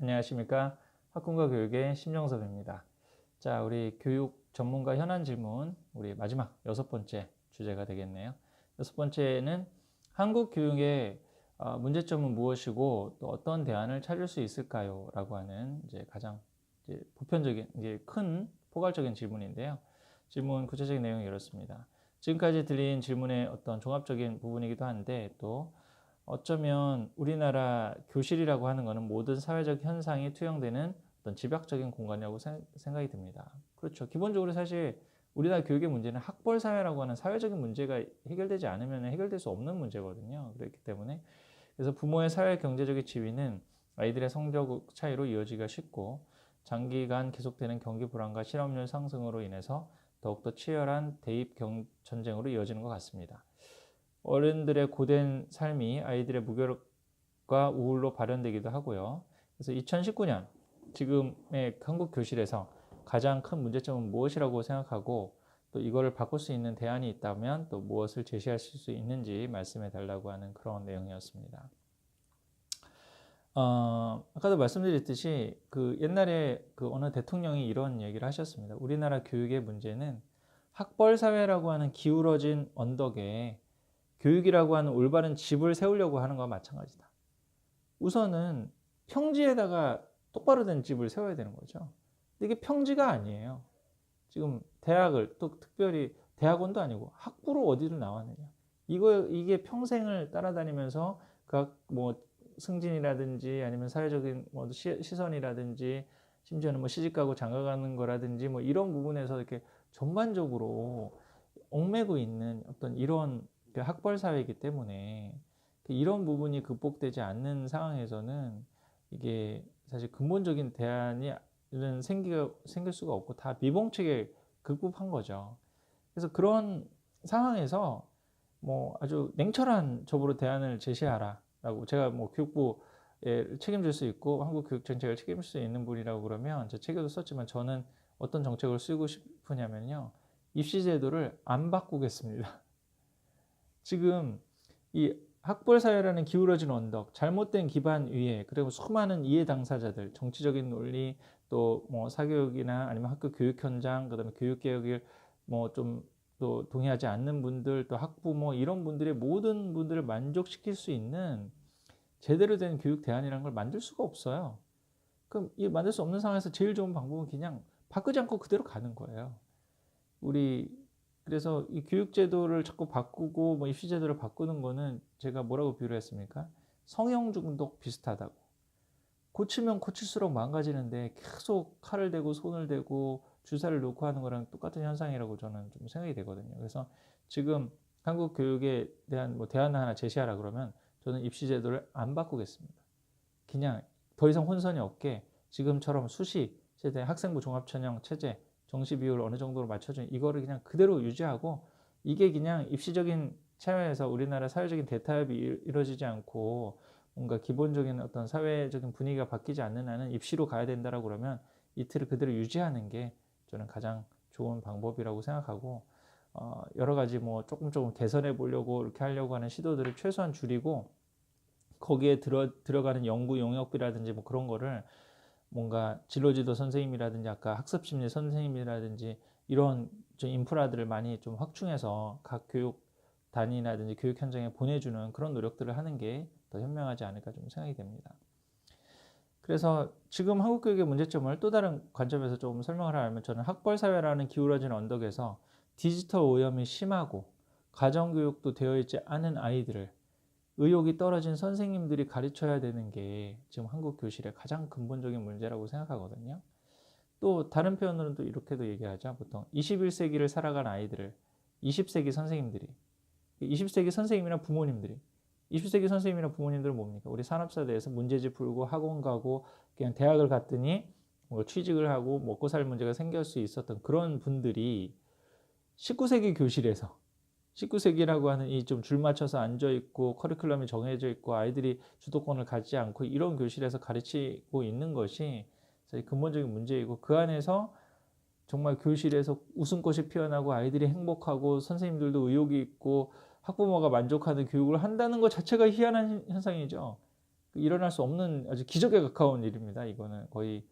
안녕하십니까. 학군과 교육의 심정섭입니다. 자, 우리 교육 전문가 현안 질문, 우리 마지막 6번째 주제가 되겠네요. 6번째는 한국 교육의 문제점은 무엇이고 또 어떤 대안을 찾을 수 있을까요? 라고 하는 이제 가장 보편적인, 큰 포괄적인 질문인데요. 질문 구체적인 내용이 이렇습니다. 지금까지 들린 질문의 어떤 종합적인 부분이기도 한데 또 어쩌면 우리나라 교실이라고 하는 것은 모든 사회적 현상이 투영되는 어떤 집약적인 공간이라고 생각이 듭니다. 그렇죠. 기본적으로 사실 우리나라 교육의 문제는 학벌 사회라고 하는 사회적인 문제가 해결되지 않으면 해결될 수 없는 문제거든요. 그렇기 때문에 그래서 부모의 사회 경제적인 지위는 아이들의 성적 차이로 이어지기가 쉽고 장기간 계속되는 경기 불안과 실업률 상승으로 인해서 더욱더 치열한 대입 전쟁으로 이어지는 것 같습니다. 어른들의 고된 삶이 아이들의 무기력과 우울로 발현되기도 하고요. 그래서 2019년 지금의 한국 교실에서 가장 큰 문제점은 무엇이라고 생각하고 또 이거를 바꿀 수 있는 대안이 있다면 또 무엇을 제시하실 수 있는지 말씀해 달라고 하는 그런 내용이었습니다. 아까도 말씀드렸듯이 그 옛날에 그 어느 대통령이 이런 얘기를 하셨습니다. 우리나라 교육의 문제는 학벌 사회라고 하는 기울어진 언덕에 교육이라고 하는 올바른 집을 세우려고 하는 것과 마찬가지다. 우선은 평지에다가 똑바로 된 집을 세워야 되는 거죠. 근데 이게 평지가 아니에요. 지금 대학을 또 특별히 대학원도 아니고 학부로 어디를 나왔느냐. 이게 평생을 따라다니면서 각 뭐 승진이라든지 아니면 사회적인 뭐 시선이라든지 심지어는 뭐 시집가고 장가가는 거라든지 뭐 이런 부분에서 이렇게 전반적으로 얽매고 있는 어떤 이런 학벌 사회이기 때문에 이런 부분이 극복되지 않는 상황에서는 이게 사실 근본적인 대안이 생길 수가 없고 다 미봉책에 극복한 거죠. 그래서 그런 상황에서 뭐 아주 냉철한 쪽으로 대안을 제시하라라고 제가 뭐 교육부에 책임질 수 있고 한국 교육 정책을 책임질 수 있는 분이라고 그러면 제 책에도 썼지만 저는 어떤 정책을 쓰고 싶으냐면요. 입시 제도를 안 바꾸겠습니다. 지금 이 학벌 사회라는 기울어진 언덕, 잘못된 기반 위에 그리고 수많은 이해 당사자들, 정치적인 논리, 또 뭐 사교육이나 아니면 학교 교육 현장, 그다음에 교육 개혁을 뭐 좀 또 동의하지 않는 분들, 또 학부모 이런 분들의 모든 분들을 만족시킬 수 있는 제대로 된 교육 대안이라는 걸 만들 수가 없어요. 그럼 이 만들 수 없는 상황에서 제일 좋은 방법은 그냥 바꾸지 않고 그대로 가는 거예요. 그래서 이 교육제도를 자꾸 바꾸고 뭐 입시제도를 바꾸는 거는 제가 뭐라고 비유를 했습니까? 성형 중독 비슷하다고. 고치면 고칠수록 망가지는데 계속 칼을 대고 손을 대고 주사를 놓고 하는 거랑 똑같은 현상이라고 저는 좀 생각이 되거든요. 그래서 지금 한국 교육에 대한 뭐 대안 하나 제시하라 그러면 저는 입시제도를 안 바꾸겠습니다. 그냥 더 이상 혼선이 없게 지금처럼 수시 세대 학생부 종합전형 체제 정시 비율 어느 정도로 맞춰준 이거를 그냥 그대로 유지하고 이게 그냥 입시적인 차원에서 우리나라 사회적인 대타협이 이루어지지 않고 뭔가 기본적인 어떤 사회적인 분위기가 바뀌지 않는 한은 입시로 가야 된다라고 그러면 이 틀을 그대로 유지하는 게 저는 가장 좋은 방법이라고 생각하고 여러 가지 뭐 조금 개선해 보려고 이렇게 하려고 하는 시도들을 최소한 줄이고 거기에 들어가는 연구 용역비라든지 뭐 그런 거를 뭔가 진로지도 선생님이라든지 아까 학습심리 선생님이라든지 이런 좀 인프라들을 많이 좀 확충해서 각 교육 단위라든지 교육 현장에 보내주는 그런 노력들을 하는 게 더 현명하지 않을까 좀 생각이 됩니다. 그래서 지금 한국 교육의 문제점을 또 다른 관점에서 조금 설명을 하려면 저는 학벌 사회라는 기울어진 언덕에서 디지털 오염이 심하고 가정교육도 되어 있지 않은 아이들을 의욕이 떨어진 선생님들이 가르쳐야 되는 게 지금 한국 교실의 가장 근본적인 문제라고 생각하거든요. 또 다른 표현으로는 또 이렇게도 얘기하죠. 보통 21세기를 살아간 아이들을 20세기 선생님들이 20세기 선생님이나 부모님들이 20세기 선생님이나 부모님들은 뭡니까? 우리 산업사회에서 문제집 풀고 학원 가고 그냥 대학을 갔더니 뭐 취직을 하고 먹고 살 문제가 생길 수 있었던 그런 분들이 19세기 교실에서 19세기라고 하는 이 좀 줄 맞춰서 앉아 있고 커리큘럼이 정해져 있고 아이들이 주도권을 갖지 않고 이런 교실에서 가르치고 있는 것이 근본적인 문제이고 그 안에서 정말 교실에서 웃음꽃이 피어나고 아이들이 행복하고 선생님들도 의욕이 있고 학부모가 만족하는 교육을 한다는 것 자체가 희한한 현상이죠. 일어날 수 없는 아주 기적에 가까운 일입니다. 이거는 거의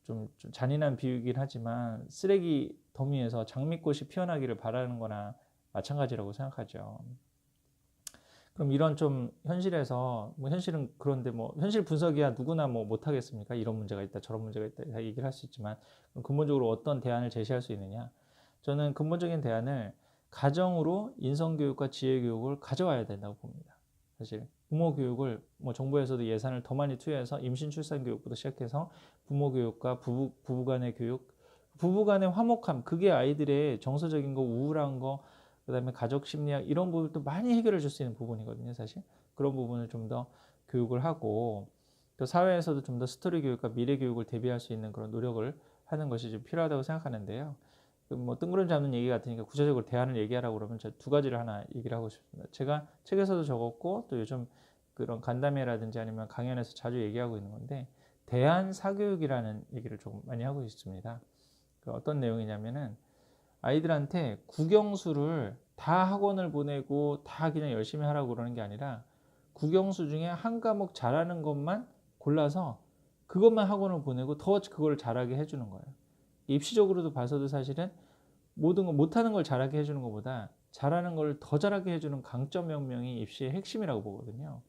좀 잔인한 비유이긴 하지만 쓰레기 더미에서 장미꽃이 피어나기를 바라는 거나 마찬가지라고 생각하죠. 그럼 이런 좀 현실에서 뭐 현실은 그런데 뭐 현실 분석이야 누구나 뭐 못하겠습니까? 이런 문제가 있다 저런 문제가 있다 다 얘기를 할 수 있지만 그럼 근본적으로 어떤 대안을 제시할 수 있느냐? 저는 근본적인 대안을 가정으로 인성교육과 지혜교육을 가져와야 된다고 봅니다. 사실 부모 교육을 뭐 정부에서도 예산을 더 많이 투여해서 임신 출산 교육부터 시작해서 부모 교육과 부부 간의 교육, 부부 간의 화목함 그게 아이들의 정서적인 거 우울한 거 그다음에 가족 심리학 이런 부분도 많이 해결해 줄 수 있는 부분이거든요, 사실. 그런 부분을 좀 더 교육을 하고 또 사회에서도 좀 더 스토리 교육과 미래 교육을 대비할 수 있는 그런 노력을 하는 것이 좀 필요하다고 생각하는데요. 뭐 뜬구름 잡는 얘기 같으니까 구체적으로 대안을 얘기하라고 그러면 저 두 가지를 하나 얘기를 하고 싶습니다. 제가 책에서도 적었고 또 요즘 그런 간담회라든지 아니면 강연에서 자주 얘기하고 있는 건데 대안 사교육이라는 얘기를 조금 많이 하고 있습니다. 그 어떤 내용이냐면은 아이들한테 국영수를 다 학원을 보내고 다 그냥 열심히 하라고 그러는 게 아니라 국영수 중에 한 과목 잘하는 것만 골라서 그것만 학원을 보내고 더 그걸 잘하게 해주는 거예요. 입시적으로도 봐서도 사실은 모든 거 못하는 걸 잘하게 해주는 것보다 잘하는 걸 더 잘하게 해주는 강점 명명이 입시의 핵심이라고 보거든요.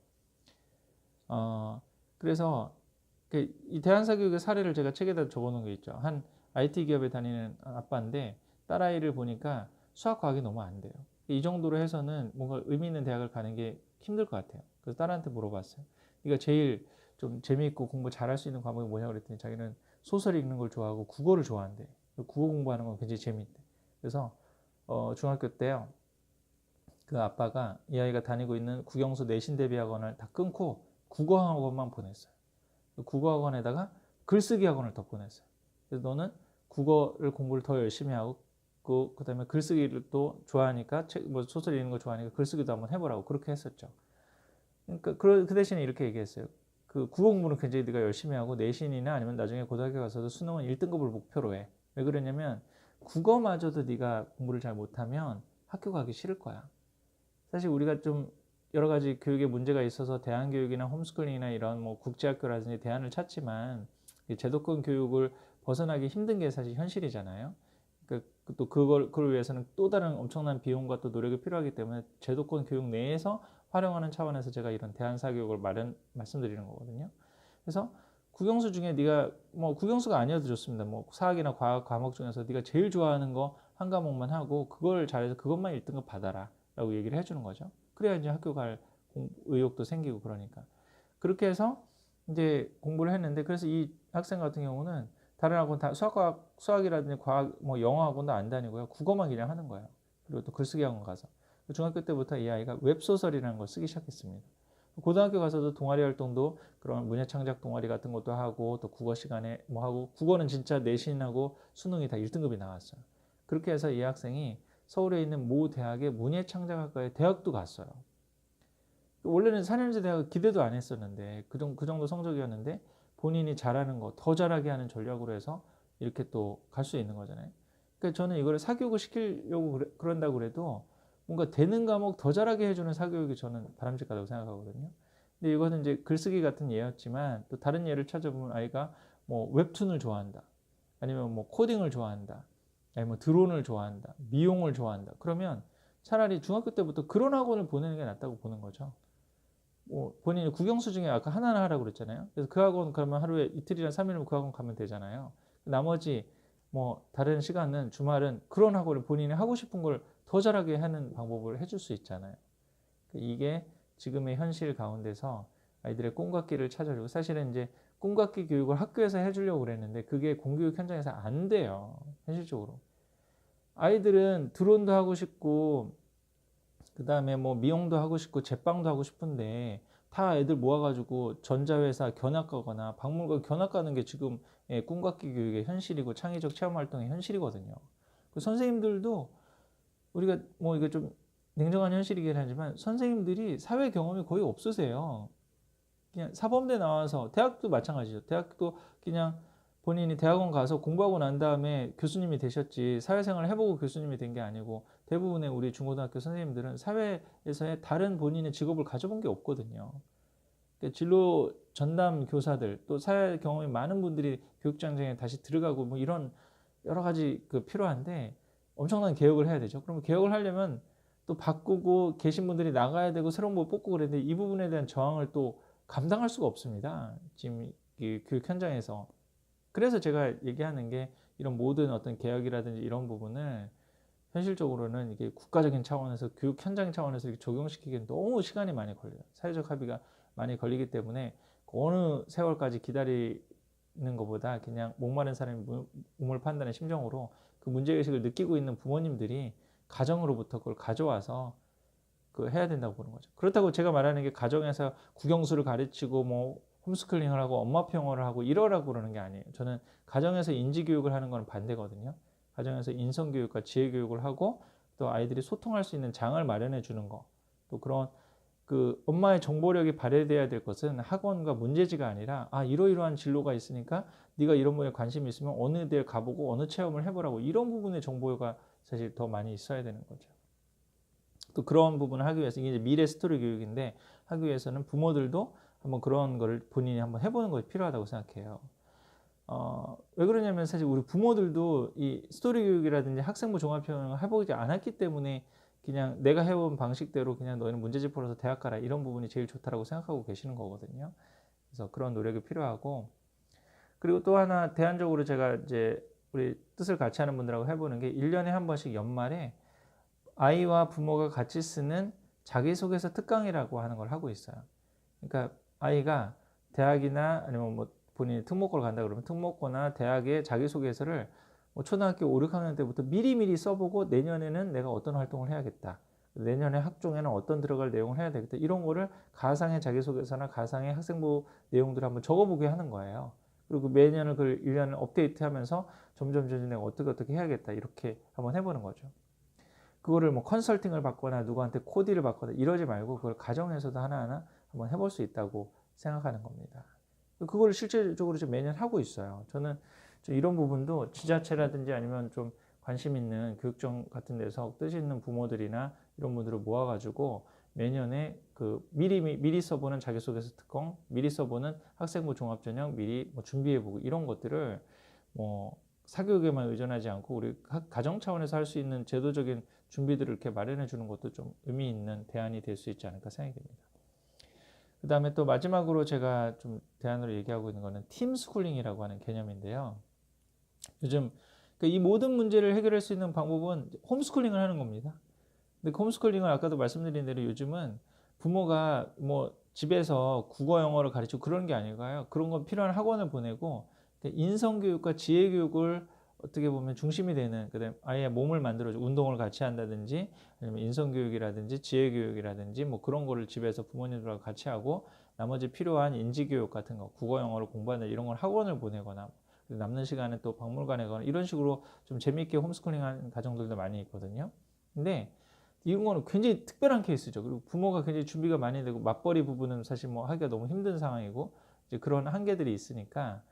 그래서 이 대한사교육의 사례를 제가 책에다 적어놓은 게 있죠. 한 IT 기업에 다니는 아빠인데 딸아이를 보니까 수학 과학이 너무 안 돼요. 이 정도로 해서는 뭔가 의미 있는 대학을 가는 게 힘들 것 같아요. 그래서 딸한테 물어봤어요. 네가 제일 좀 재미있고 공부 잘할 수 있는 과목이 뭐냐고 그랬더니 자기는 소설 읽는 걸 좋아하고 국어를 좋아한대. 국어 공부하는 건 굉장히 재미있대. 그래서 중학교 때요. 그 아빠가 이 아이가 다니고 있는 국영수 내신 대비 학원을 다 끊고 국어 학원만 보냈어요. 국어 학원에다가 글쓰기 학원을 더 보냈어요. 그래서 너는 국어를 공부를 더 열심히 하고 그다음에 글쓰기를 또 좋아하니까 뭐 소설 읽는 거 좋아하니까 글쓰기도 한번 해보라고 그렇게 했었죠. 그러니까 그 대신에 이렇게 얘기했어요. 그 국어 공부는 굉장히 네가 열심히 하고 내신이나 아니면 나중에 고등학교 가서도 수능은 1등급을 목표로 해. 왜 그러냐면 국어마저도 네가 공부를 잘 못하면 학교 가기 싫을 거야. 사실 우리가 좀 여러 가지 교육에 문제가 있어서 대안교육이나 홈스쿨링이나 이런 뭐 국제학교라든지 대안을 찾지만 제도권 교육을 벗어나기 힘든 게 사실 현실이잖아요. 또 그걸 위해서는 또 다른 엄청난 비용과 또 노력이 필요하기 때문에 제도권 교육 내에서 활용하는 차원에서 제가 이런 대안사교육을 말씀드리는 거거든요. 그래서 국영수 중에 네가 뭐 국영수가 아니어도 좋습니다. 뭐 사학이나 과학 과목 중에서 네가 제일 좋아하는 거 한 과목만 하고 그걸 잘해서 그것만 1등급 받아라 라고 얘기를 해주는 거죠. 그래야 이제 학교 갈 의욕도 생기고 그러니까. 그렇게 해서 이제 공부를 했는데 그래서 이 학생 같은 경우는 다른 학원 다 수학이라든지 과학 뭐 영어 학원도 안 다니고요. 국어만 그냥 하는 거예요. 그리고 또 글쓰기 학원 가서. 중학교 때부터 이 아이가 웹소설이라는 걸 쓰기 시작했습니다. 고등학교 가서도 동아리 활동도 그런 문예창작 동아리 같은 것도 하고 또 국어 시간에 뭐 하고 국어는 진짜 내신하고 수능이 다 1등급이 나왔어요. 그렇게 해서 이 학생이 서울에 있는 모 대학의 문예창작학과에 대학도 갔어요. 원래는 4년제 대학 기대도 안 했었는데 그 정도 성적이었는데 본인이 잘하는 거 더 잘하게 하는 전략으로 해서 이렇게 또 갈 수 있는 거잖아요. 그러니까 저는 이거를 사교육을 시키려고 그런다고 그래도 뭔가 되는 과목 더 잘하게 해주는 사교육이 저는 바람직하다고 생각하거든요. 근데 이거는 이제 글쓰기 같은 예였지만 또 다른 예를 찾아보면 아이가 뭐 웹툰을 좋아한다. 아니면 뭐 코딩을 좋아한다. 아니면 뭐 드론을 좋아한다. 미용을 좋아한다. 그러면 차라리 중학교 때부터 그런 학원을 보내는 게 낫다고 보는 거죠. 뭐 본인이 국영수 중에 아까 하나는 하라고 그랬잖아요. 그래서 그 학원 그러면 하루에 이틀이나 3일은 그 학원 가면 되잖아요. 나머지 뭐 다른 시간은 주말은 그런 학원을 본인이 하고 싶은 걸 더 잘하게 하는 방법을 해줄 수 있잖아요. 이게 지금의 현실 가운데서 아이들의 꿈과 끼를 찾아주고 사실은 이제 꿈과 끼 교육을 학교에서 해주려고 그랬는데 그게 공교육 현장에서 안 돼요. 현실적으로. 아이들은 드론도 하고 싶고 그 다음에 뭐 미용도 하고 싶고 제빵도 하고 싶은데 다 애들 모아가지고 전자회사 견학 가거나 박물관 견학 가는 게 지금 꿈과 끼 교육의 현실이고 창의적 체험 활동의 현실이거든요. 그 선생님들도 우리가 뭐 이게 좀 냉정한 현실이긴 하지만 선생님들이 사회 경험이 거의 없으세요. 그냥 사범대 나와서 대학도 마찬가지죠. 대학도 그냥 본인이 대학원 가서 공부하고 난 다음에 교수님이 되셨지 사회생활을 해보고 교수님이 된 게 아니고 대부분의 우리 중고등학교 선생님들은 사회에서의 다른 본인의 직업을 가져본 게 없거든요. 그러니까 진로 전담 교사들 또 사회 경험이 많은 분들이 교육장에 다시 들어가고 뭐 이런 여러 가지 그 필요한데 엄청난 개혁을 해야 되죠. 그러면 개혁을 하려면 또 바꾸고 계신 분들이 나가야 되고 새로운 걸 뽑고 그랬는데 이 부분에 대한 저항을 또 감당할 수가 없습니다. 지금 이 교육 현장에서. 그래서 제가 얘기하는 게 이런 모든 어떤 개혁이라든지 이런 부분을 현실적으로는 이게 국가적인 차원에서 교육 현장 차원에서 이렇게 적용시키기엔 너무 시간이 많이 걸려요. 사회적 합의가 많이 걸리기 때문에 어느 세월까지 기다리는 것보다 그냥 목마른 사람이 우물 판다는 심정으로 그 문제의식을 느끼고 있는 부모님들이 가정으로부터 그걸 가져와서 그 해야 된다고 보는 거죠. 그렇다고 제가 말하는 게 가정에서 국영수를 가르치고 뭐 홈스쿨링을 하고 엄마표 영어를 하고 이러라고 그러는 게 아니에요. 저는 가정에서 인지교육을 하는 건 반대거든요. 가정에서 인성교육과 지혜교육을 하고 또 아이들이 소통할 수 있는 장을 마련해 주는 거. 또 그런 그 엄마의 정보력이 발휘돼야 될 것은 학원과 문제지가 아니라 이러이러한 진로가 있으니까 네가 이런 분에 관심이 있으면 어느 데를 가보고 어느 체험을 해보라고 이런 부분의 정보가 사실 더 많이 있어야 되는 거죠. 또 그런 부분을 하기 위해서 이게 이제 미래 스토리 교육인데 하기 위해서는 부모들도 한번 그런 거를 본인이 한번 해보는 것이 필요하다고 생각해요. 왜 그러냐면 사실 우리 부모들도 이 스토리 교육이라든지 학생부 종합형을 해보지 않았기 때문에 그냥 내가 해온 방식대로 그냥 너희는 문제집 풀어서 대학 가라 이런 부분이 제일 좋다라고 생각하고 계시는 거거든요. 그래서 그런 노력이 필요하고 그리고 또 하나 대안적으로 제가 이제 우리 뜻을 같이 하는 분들하고 해보는 게 1년에 한 번씩 연말에 아이와 부모가 같이 쓰는 자기소개서 특강이라고 하는 걸 하고 있어요. 그러니까 아이가 대학이나 아니면 뭐 본인이 특목고를 간다 그러면 특목고나 대학의 자기소개서를 뭐 초등학교 5, 6학년 때부터 미리미리 써보고 내년에는 내가 어떤 활동을 해야겠다. 내년에 학종에는 어떤 들어갈 내용을 해야 되겠다. 이런 거를 가상의 자기소개서나 가상의 학생부 내용들을 한번 적어보게 하는 거예요. 그리고 매년을 그 1년을 업데이트하면서 점점 내가 어떻게 해야겠다. 이렇게 한번 해보는 거죠. 그거를 뭐 컨설팅을 받거나 누구한테 코디를 받거나 이러지 말고 그걸 가정에서도 하나하나 한번 해볼 수 있다고 생각하는 겁니다. 그걸 실질적으로 좀 매년 하고 있어요. 저는 좀 이런 부분도 지자체라든지 아니면 좀 관심 있는 교육청 같은 데서 뜻 있는 부모들이나 이런 분들을 모아가지고 매년에 그 미리 써보는 자기소개서 특강, 미리 써보는 학생부 종합전형 미리 뭐 준비해보고 이런 것들을 뭐 사교육에만 의존하지 않고 우리 가정 차원에서 할 수 있는 제도적인 준비들을 이렇게 마련해 주는 것도 좀 의미 있는 대안이 될 수 있지 않을까 생각이 됩니다. 그 다음에 또 마지막으로 제가 좀 대안으로 얘기하고 있는 거는 팀 스쿨링이라고 하는 개념인데요. 요즘 이 모든 문제를 해결할 수 있는 방법은 홈스쿨링을 하는 겁니다. 근데 그 홈스쿨링을 아까도 말씀드린 대로 요즘은 부모가 뭐 집에서 국어 영어를 가르치고 그런 게 아니고요. 그런 건 필요한 학원을 보내고 인성교육과 지혜교육을 어떻게 보면 중심이 되는 그다음 아예 몸을 만들어줘 운동을 같이 한다든지 아니면 인성교육이라든지 지혜교육이라든지 뭐 그런 거를 집에서 부모님들과 같이 하고 나머지 필요한 인지교육 같은 거 국어 영어를 공부하는 이런 걸 학원을 보내거나 남는 시간에 또 박물관에 가거나 이런 식으로 좀 재미있게 홈스쿨링하는 가정들도 많이 있거든요. 근데 이런 거는 굉장히 특별한 케이스죠. 그리고 부모가 굉장히 준비가 많이 되고 맞벌이 부분은 사실 뭐 하기가 너무 힘든 상황이고 이제 그런 한계들이 있으니까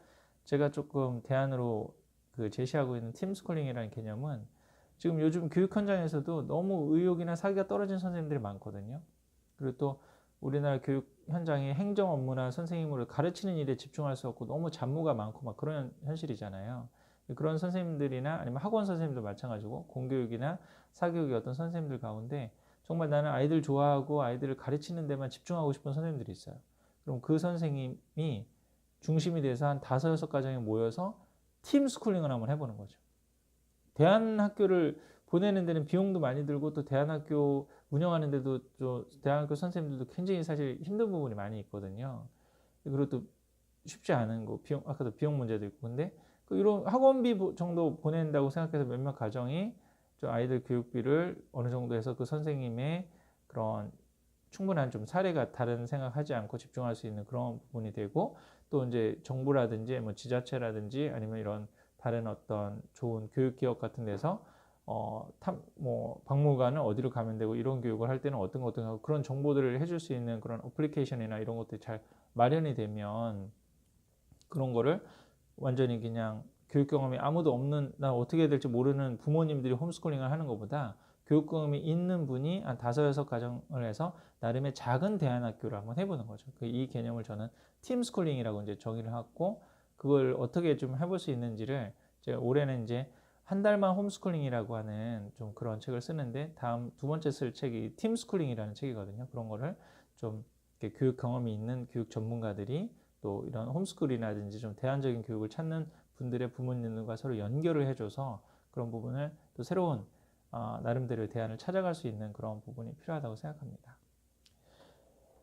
제가 조금 대안으로 그 제시하고 있는 팀스쿨링이라는 개념은 지금 요즘 교육 현장에서도 너무 의욕이나 사기가 떨어진 선생님들이 많거든요. 그리고 또 우리나라 교육 현장의 행정 업무나 선생님을 가르치는 일에 집중할 수 없고 너무 잡무가 많고 막 그런 현실이잖아요. 그런 선생님들이나 아니면 학원 선생님도 마찬가지고 공교육이나 사교육의 어떤 선생님들 가운데 정말 나는 아이들 좋아하고 아이들을 가르치는 데만 집중하고 싶은 선생님들이 있어요. 그럼 그 선생님이 중심이 돼서 한 5, 6가정이 모여서 팀 스쿨링을 한번 해보는 거죠. 대안학교를 보내는 데는 비용도 많이 들고 또 대안학교 운영하는 데도 또 대안학교 선생님들도 굉장히 사실 힘든 부분이 많이 있거든요. 그리고 또 쉽지 않은 거 비용 아까도 비용 문제도 있고 근데 이런 학원비 정도 보낸다고 생각해서 몇몇 가정이 좀 아이들 교육비를 어느 정도 해서 그 선생님의 그런 충분한 좀 사례가 다른 생각하지 않고 집중할 수 있는 그런 부분이 되고 또 이제 정부라든지 뭐 지자체라든지 아니면 이런 다른 어떤 좋은 교육기업 같은 데서 뭐 박물관은 어디로 가면 되고 이런 교육을 할 때는 어떤 하고 그런 정보들을 해줄 수 있는 그런 어플리케이션이나 이런 것들이 잘 마련이 되면 그런 거를 완전히 그냥 교육 경험이 아무도 없는 나 어떻게 해야 될지 모르는 부모님들이 홈스쿨링을 하는 것보다 교육 경험이 있는 분이 한 5-6가정을 해서 나름의 작은 대안학교를 한번 해보는 거죠. 이 개념을 저는 팀스쿨링이라고 이제 정의를 하고, 그걸 어떻게 좀 해볼 수 있는지를 제가 올해는 이제 한 달만 홈스쿨링이라고 하는 좀 그런 책을 쓰는데, 다음 두 번째 쓸 책이 팀스쿨링이라는 책이거든요. 그런 거를 좀 교육 경험이 있는 교육 전문가들이 또 이런 홈스쿨이라든지 좀 대안적인 교육을 찾는 분들의 부모님들과 서로 연결을 해줘서 그런 부분을 또 새로운 나름대로의 대안을 찾아갈 수 있는 그런 부분이 필요하다고 생각합니다.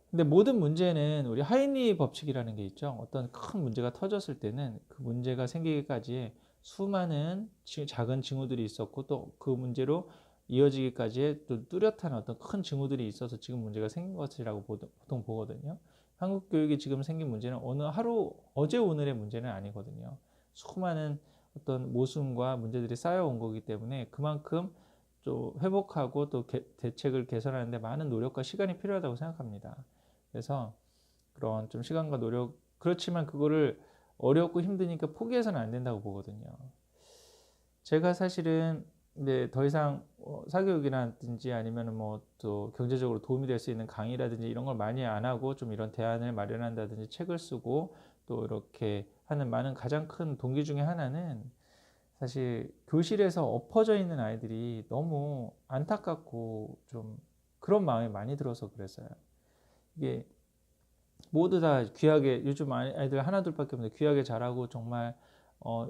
근데 모든 문제는 우리 하이니 법칙이라는 게 있죠. 어떤 큰 문제가 터졌을 때는 그 문제가 생기기까지의 수많은 작은 징후들이 있었고, 또 그 문제로 이어지기까지의 또 뚜렷한 어떤 큰 징후들이 있어서 지금 문제가 생긴 것이라고 보통 보거든요. 한국 교육이 지금 생긴 문제는 어느 하루, 어제 오늘의 문제는 아니거든요. 수많은 어떤 모순과 문제들이 쌓여온 거기 때문에 그만큼 또 회복하고 또 대책을 개선하는 데 많은 노력과 시간이 필요하다고 생각합니다. 그래서 그런 좀 시간과 노력, 그렇지만 그거를 어렵고 힘드니까 포기해서는 안 된다고 보거든요. 제가 사실은 이제 더 이상 사교육이라든지 아니면 뭐 또 경제적으로 도움이 될 수 있는 강의라든지 이런 걸 많이 안 하고 좀 이런 대안을 마련한다든지 책을 쓰고 또 이렇게 하는 많은 가장 큰 동기 중에 하나는, 사실 교실에서 엎어져 있는 아이들이 너무 안타깝고 좀 그런 마음이 많이 들어서 그랬어요. 이게 모두 다 귀하게, 요즘 아이들 하나 둘밖에 없는데 귀하게 자라고 정말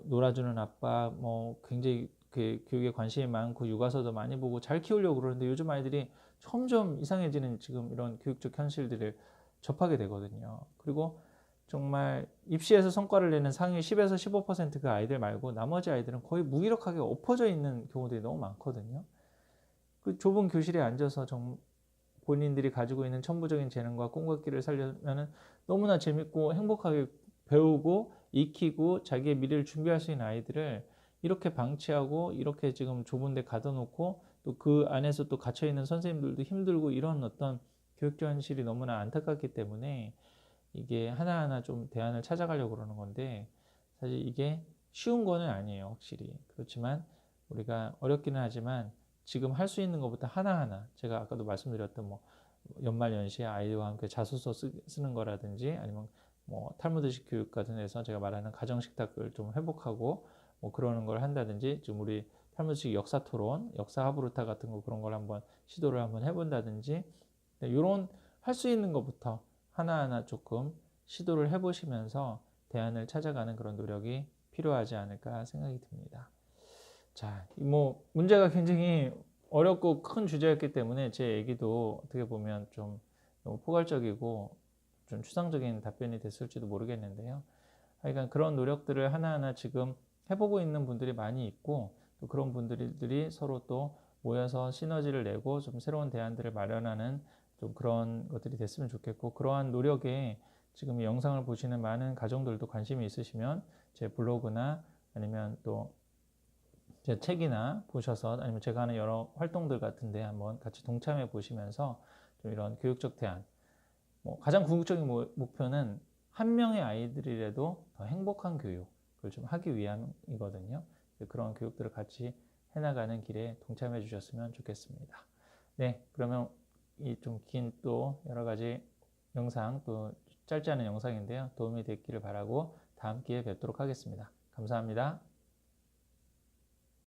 놀아주는 아빠, 뭐 굉장히 교육에 관심이 많고 육아서도 많이 보고 잘 키우려고 그러는데, 요즘 아이들이 점점 이상해지는 지금 이런 교육적 현실들을 접하게 되거든요. 그리고 정말 입시에서 성과를 내는 상위 10에서 15% 그 아이들 말고 나머지 아이들은 거의 무기력하게 엎어져 있는 경우들이 너무 많거든요. 그 좁은 교실에 앉아서 본인들이 가지고 있는 천부적인 재능과 꿈과 끼를 살려면 너무나 재밌고 행복하게 배우고 익히고 자기의 미래를 준비할 수 있는 아이들을 이렇게 방치하고, 이렇게 지금 좁은 데 가둬놓고 또 그 안에서 또 갇혀있는 선생님들도 힘들고, 이런 어떤 교육적 현실이 너무나 안타깝기 때문에 이게 하나하나 좀 대안을 찾아가려고 그러는 건데, 사실 이게 쉬운 거는 아니에요, 확실히. 그렇지만 우리가 어렵기는 하지만 지금 할 수 있는 것부터 하나하나, 제가 아까도 말씀드렸던 뭐 연말연시에 아이와 함께 자소서 쓰는 거라든지, 아니면 뭐 탈무드식 교육 같은 데서 제가 말하는 가정식탁을 좀 회복하고 뭐 그러는 걸 한다든지, 지금 우리 탈무드식 역사 토론, 역사 하브루타 같은 거, 그런 걸 한번 시도를 한번 해본다든지, 이런 할 수 있는 것부터 하나하나 조금 시도를 해보시면서 대안을 찾아가는 그런 노력이 필요하지 않을까 생각이 듭니다. 자, 뭐 문제가 굉장히 어렵고 큰 주제였기 때문에 제 얘기도 어떻게 보면 좀 너무 포괄적이고 좀 추상적인 답변이 됐을지도 모르겠는데요. 하여간 그런 노력들을 하나하나 지금 해보고 있는 분들이 많이 있고, 또 그런 분들이 서로 또 모여서 시너지를 내고 좀 새로운 대안들을 마련하는 좀 그런 것들이 됐으면 좋겠고, 그러한 노력에 지금 이 영상을 보시는 많은 가정들도 관심이 있으시면 제 블로그나 아니면 또 제 책이나 보셔서, 아니면 제가 하는 여러 활동들 같은데 한번 같이 동참해 보시면서 좀 이런 교육적 대안, 뭐 가장 궁극적인 목표는 한 명의 아이들이라도 더 행복한 교육을 좀 하기 위함이거든요. 그런 교육들을 같이 해나가는 길에 동참해 주셨으면 좋겠습니다. 네, 그러면 이 좀 긴 또 여러 가지 영상, 또 짧지 않은 영상인데요, 도움이 됐기를 바라고 다음 기회에 뵙도록 하겠습니다. 감사합니다.